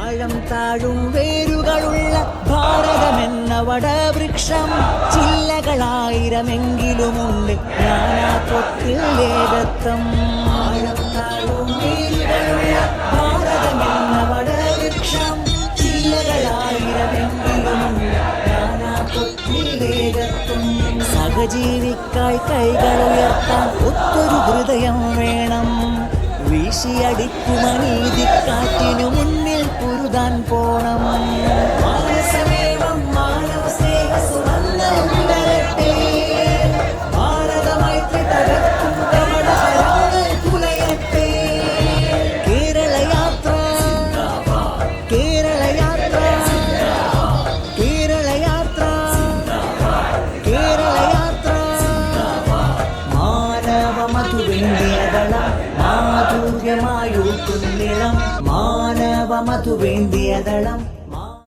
ആഴം താഴും വേരുകളുള്ള ഭാരതമെന്ന വടവൃക്ഷം ചില്ലകളായിരമെങ്കിലുമുണ്ട് നാനാത്വത്തിൽ ഏകത്വം. ആഴം താഴും വേരുകളുള്ള ഭാരതമെന്ന വടവൃക്ഷം ചില്ലകളായിരമെങ്കിലുമുണ്ട് നാനാത്വത്തിൽ ഏകത്വം. സഹജീവിക്കായി കൈകൾ ഉയർത്താൻ ഒത്തൊരു ഹൃദയം വേണം. വീശിയടിക്കും അനീതിക്കാറ്റിനു മുന്നിൽ പൊരുതാൻ പോണം. മാനസമേവം മാനവ സ്നേഹ സുവർണ്ണമുയരട്ടെ. ഭാരതമൈത്രി തകർക്കും കപടഹരങ്ങൾ തുലയട്ടെ. കേരളയാത്ര കേരളയാത്ര കേരളയാത്ര കേരളയാത്ര. മാനവമധുവേണ്ടിയതളം മാധുര്യമായൂട്ടുന്നിളം. മാനവമധുവേണ്ടിയതളം